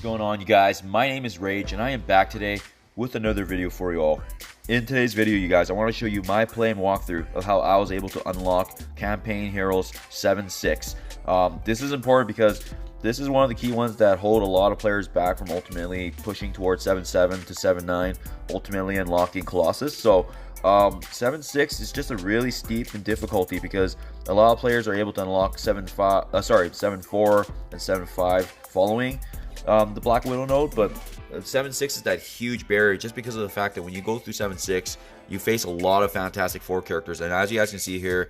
going on, you guys? My name is Rage and I am back today with another video for you all. In today's video, you guys, I want to show you my play and walkthrough of how I was able to unlock campaign heroes 7-6. This is important because this is one of the key ones that hold a lot of players back from ultimately pushing towards 7-7 to 7-9, ultimately unlocking Colossus. So 7-6 is just a really steep in difficulty because a lot of players are able to unlock 7-4 and 7-5 following the Black Widow node, but 7-6 is that huge barrier just because of the fact that when you go through 7-6, you face a lot of Fantastic Four characters, and as you guys can see here,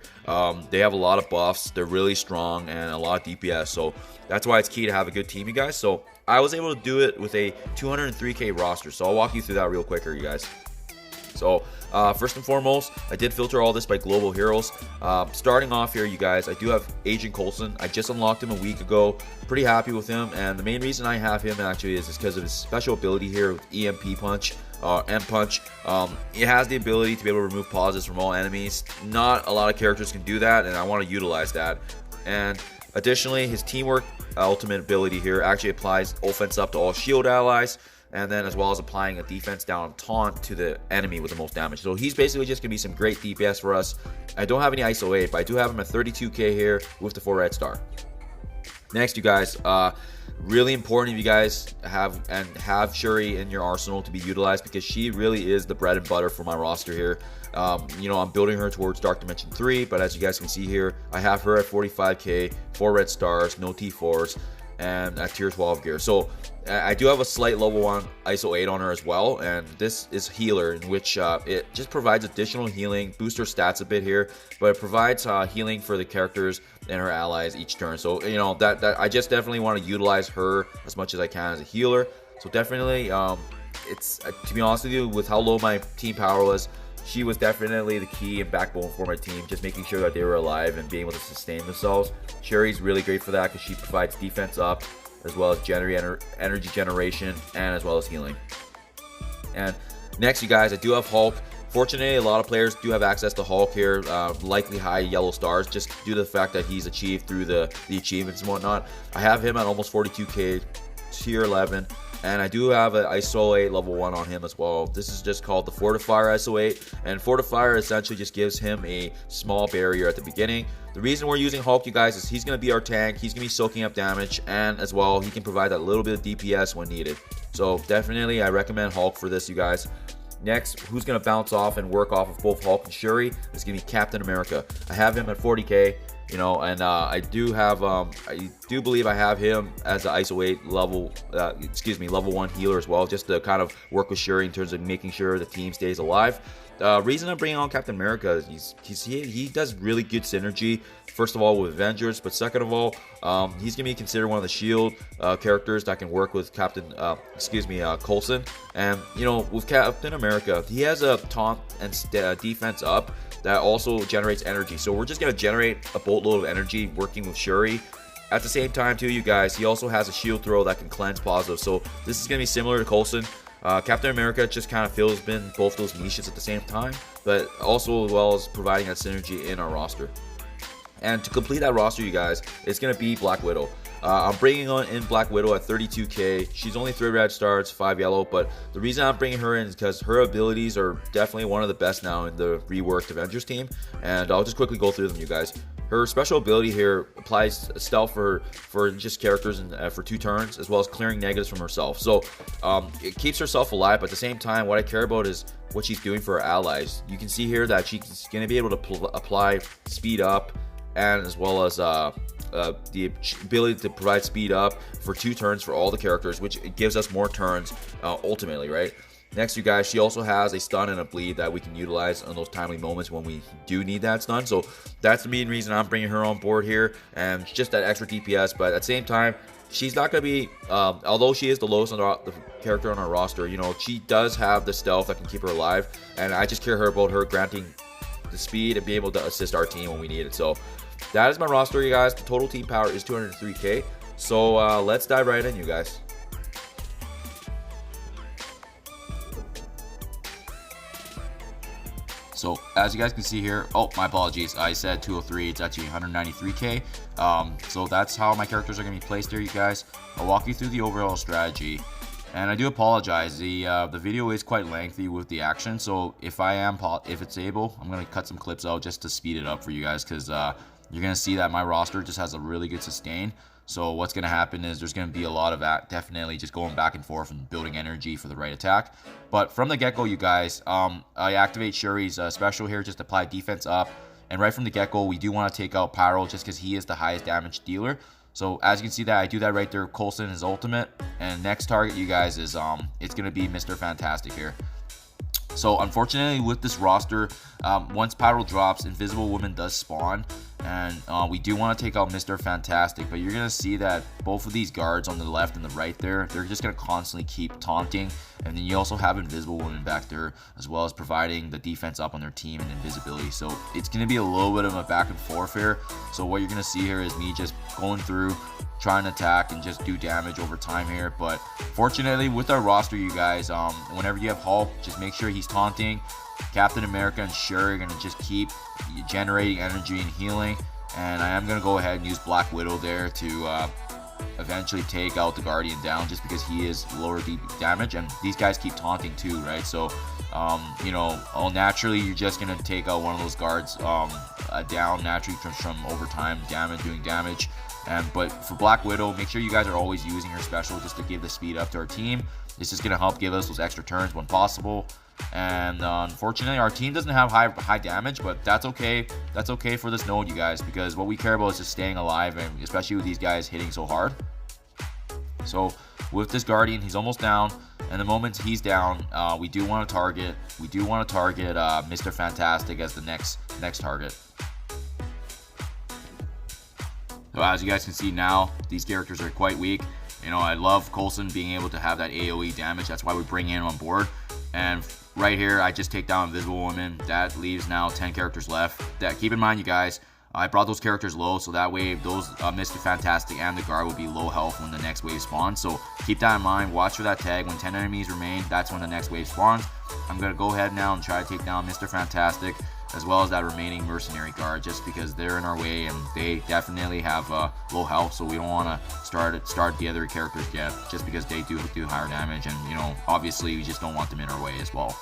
they have a lot of buffs, they're really strong, and a lot of DPS, so that's why it's key to have a good team, you guys. So I was able to do it with a 203k roster, so I'll walk you through that real quick here, you guys. So first and foremost, I did filter all this by global heroes. Starting off here, you guys, I do have Agent Coulson. I just unlocked him a week ago. Pretty happy with him, and the main reason I have him actually is because of his special ability here with EMP Punch, M Punch. It has the ability to be able to remove pauses from all enemies. Not a lot of characters can do that, and I want to utilize that. And additionally, his teamwork ultimate ability here actually applies offense up to all shield allies, and then as well as applying a defense down taunt to the enemy with the most damage. So he's basically just going to be some great DPS for us. I don't have any ISO 8, but I do have him at 32k here with the 4 red star. Next, you guys, really important if you guys have Shuri in your arsenal to be utilized, because she really is the bread and butter for my roster here. You know, I'm building her towards Dark Dimension 3, but as you guys can see here, I have her at 45k, 4 red stars, no T4s, and at tier 12 gear. So I do have a slight level 1 ISO 8 on her as well, and this is healer, in which it just provides additional healing, boosts her stats a bit here, but it provides healing for the characters and her allies each turn. So you know that I just definitely want to utilize her as much as I can as a healer. So definitely it's to be honest with you, with how low my team power was, she was definitely the key and backbone for my team, just making sure that they were alive and being able to sustain themselves. Shuri's really great for that because she provides defense up, as well as energy generation, and as well as healing. And next, you guys, I do have Hulk. Fortunately, a lot of players do have access to Hulk here, likely high yellow stars, just due to the fact that he's achieved through the achievements and whatnot. I have him at almost 42k, tier 11. And I do have an ISO 8 level 1 on him as well. This is just called the Fortifier ISO 8. And Fortifier essentially just gives him a small barrier at the beginning. The reason we're using Hulk, you guys, is he's going to be our tank. He's going to be soaking up damage. And as well, he can provide that little bit of DPS when needed. So definitely, I recommend Hulk for this, you guys. Next, who's going to bounce off and work off of both Hulk and Shuri is going to be Captain America. I have him at 40k. You know, and I do believe I have him as an ISO 8 level, level 1 healer as well, just to kind of work with Shuri in terms of making sure the team stays alive. Reason I'm bringing on Captain America is he does really good synergy. First of all, with Avengers, but second of all, he's gonna be considered one of the Shield characters that can work with Coulson. And you know, with Captain America, he has a taunt and defense up that also generates energy. So we're just gonna generate a boatload of energy working with Shuri. At the same time, too, you guys, he also has a shield throw that can cleanse positive. So this is gonna be similar to Coulson. Captain America just kind of fills in both those niches at the same time, but also as well as providing that synergy in our roster. And to complete that roster, you guys, it's going to be Black Widow. I'm bringing in Black Widow at 32k. She's only 3 red stars, 5 yellow, but the reason I'm bringing her in is because her abilities are definitely one of the best now in the reworked Avengers team, and I'll just quickly go through them, you guys. Her special ability here applies stealth for just characters and for 2 turns, as well as clearing negatives from herself. So it keeps herself alive, but at the same time, what I care about is what she's doing for her allies. You can see here that she's going to be able to apply speed up, and as well as the ability to provide speed up for 2 turns for all the characters, which gives us more turns ultimately, right? Next, you guys, she also has a stun and a bleed that we can utilize on those timely moments when we do need that stun. So that's the main reason I'm bringing her on board here, and just that extra DPS. But at the same time, she's not going to be, although she is the lowest on the character on our roster, you know, she does have the stealth that can keep her alive, and I just care about her granting the speed and be able to assist our team when we need it. So that is my roster, you guys. The total team power is 203k. So let's dive right in, you guys. So as you guys can see here, oh, my apologies, I said 203, it's actually 193k. So that's how my characters are going to be placed here, you guys. I'll walk you through the overall strategy. And I do apologize, the video is quite lengthy with the action, so if it's able, I'm going to cut some clips out just to speed it up for you guys, because you're going to see that my roster just has a really good sustain. So what's going to happen is there's going to be a lot of that, definitely just going back and forth and building energy for the right attack. But from the get-go, you guys, I activate Shuri's special here, just apply defense up. And right from the get-go, we do want to take out Pyro just because he is the highest damage dealer. So as you can see that, I do that right there, Coulson is ultimate. And next target, you guys, is it's going to be Mr. Fantastic here. So unfortunately with this roster, once Pyro drops, Invisible Woman does spawn, and we do want to take out Mr. Fantastic, but you're going to see that both of these guards on the left and the right there, they're just going to constantly keep taunting, and then you also have Invisible Woman back there, as well as providing the defense up on their team and invisibility. So it's going to be a little bit of a back and forth here. So what you're going to see here is me just going through, trying to attack and just do damage over time here. But fortunately with our roster, you guys, whenever you have Hulk, just make sure he's taunting. Captain America and Shuri are going to just keep generating energy and healing, and I am going to go ahead and use Black Widow there to eventually take out the Guardian down, just because he is lower damage, and these guys keep taunting too, right? So you know, naturally you're just going to take out one of those guards down naturally from overtime doing damage. But for Black Widow, make sure you guys are always using her special just to give the speed up to our team. This is going to help give us those extra turns when possible. And unfortunately, our team doesn't have high damage, but that's okay. That's okay for this node, you guys, because what we care about is just staying alive, and especially with these guys hitting so hard. So with this Guardian, he's almost down, and the moment he's down, we do want to target Mr. Fantastic as the next target. So as you guys can see now, these characters are quite weak. You know, I love Coulson being able to have that AoE damage. That's why we bring him on board. And right here, I just take down Invisible Woman. That leaves now 10 characters left. Keep in mind, you guys, I brought those characters low, so that way those Mr. Fantastic and the guard will be low health when the next wave spawns. So keep that in mind. Watch for that tag. When 10 enemies remain, that's when the next wave spawns. I'm going to go ahead now and try to take down Mr. Fantastic, as well as that remaining mercenary guard, just because they're in our way and they definitely have low health, so we don't want to start the other characters yet, just because they do higher damage, and you know, obviously we just don't want them in our way as well.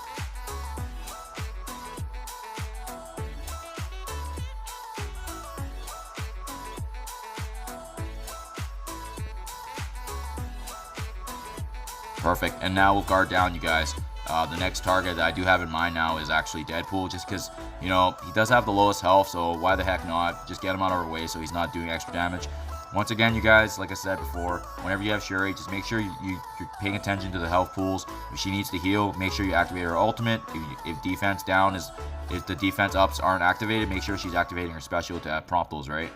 Perfect, and now we'll guard down, you guys. The next target that I do have in mind now is actually Deadpool, just because, you know, he does have the lowest health, so why the heck not? Just get him out of our way so he's not doing extra damage. Once again, you guys, like I said before, whenever you have Shuri, just make sure you're paying attention to the health pools. If she needs to heal, make sure you activate her ultimate. If defense down if the defense ups aren't activated, make sure she's activating her special to prompt those, right?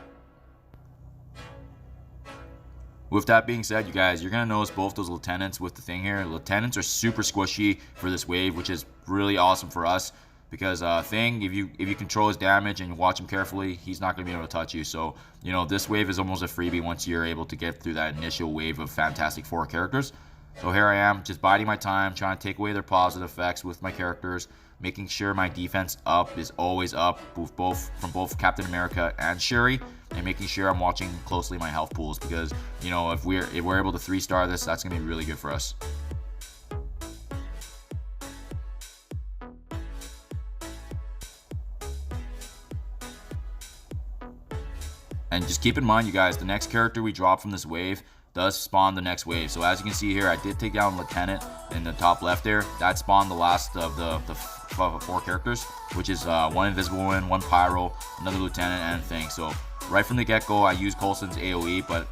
With that being said, you guys, you're going to notice both those lieutenants with the thing here. Lieutenants are super squishy for this wave, which is really awesome for us, because Thing, if you control his damage and you watch him carefully, he's not going to be able to touch you. So, you know, this wave is almost a freebie once you're able to get through that initial wave of Fantastic Four characters. So here I am, just biding my time, trying to take away their positive effects with my characters, making sure my defense up is always up, from both Captain America and Shuri, and making sure I'm watching closely my health pools, because, you know, if we're able to 3-star this, that's going to be really good for us. And just keep in mind, you guys, the next character we drop from this wave does spawn the next wave. So as you can see here, I did take down Lieutenant in the top left there. That spawned the last of the 4 characters, which is one Invisible Woman, 1 Pyro, another Lieutenant, and Thing. So right from the get-go, I use Coulson's AoE, but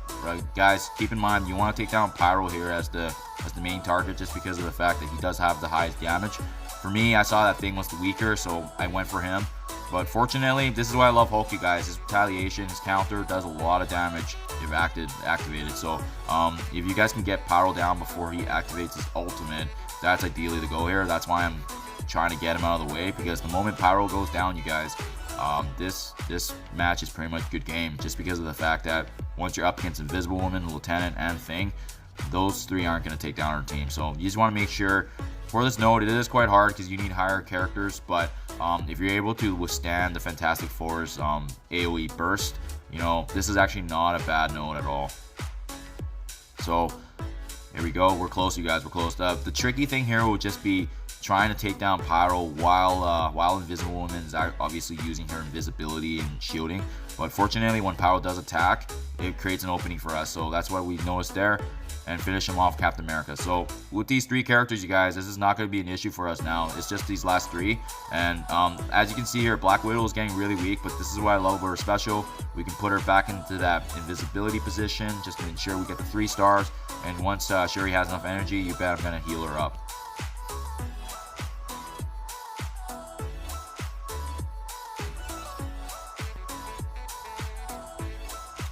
guys, keep in mind, you want to take down Pyro here as the main target, just because of the fact that he does have the highest damage. For me, I saw that Thing was the weaker, so I went for him. But fortunately, this is why I love Hulk, you guys. His retaliation, his counter does a lot of damage if activated. So if you guys can get Pyro down before he activates his ultimate, that's ideally the go here. That's why I'm trying to get him out of the way, because the moment Pyro goes down, you guys, this match is pretty much good game, just because of the fact that once you're up against Invisible Woman, Lieutenant, and Thing, those 3 aren't going to take down our team. So you just want to make sure for this node, it is quite hard because you need higher characters, but if you're able to withstand the Fantastic Four's AoE burst, you know, this is actually not a bad node at all. So here we go. We're close, you guys. We're close. The tricky thing here will just be trying to take down Pyro while Invisible Woman is obviously using her invisibility and shielding. But fortunately, when Pyro does attack, it creates an opening for us. So that's what we noticed there, and finish him off, Captain America. So with these 3 characters, you guys, this is not going to be an issue for us now. It's just these last 3. And as you can see here, Black Widow is getting really weak, but this is why I love her special. We can put her back into that invisibility position just to ensure we get the 3 stars. And once Shuri has enough energy, you bet I'm going to heal her up.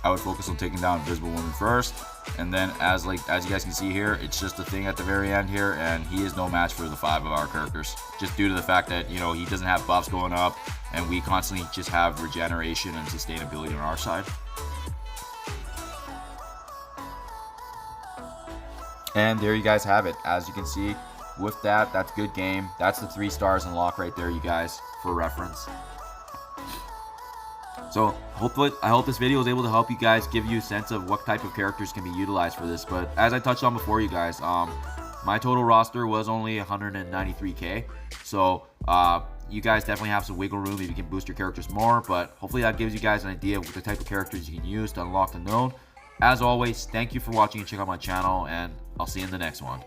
I would focus on taking down Invisible Woman first, and then as you guys can see here, it's just a thing at the very end here, and he is no match for the 5 of our characters, just due to the fact that, you know, he doesn't have buffs going up, and we constantly just have regeneration and sustainability on our side. And there you guys have it. As you can see, with that, that's good game. That's the 3 stars unlock right there, you guys, for reference. So I hope this video was able to help you guys, give you a sense of what type of characters can be utilized for this. But as I touched on before, you guys, my total roster was only 193k. So you guys definitely have some wiggle room if you can boost your characters more. But hopefully that gives you guys an idea of the type of characters you can use to unlock the node. As always, thank you for watching and check out my channel, and I'll see you in the next one.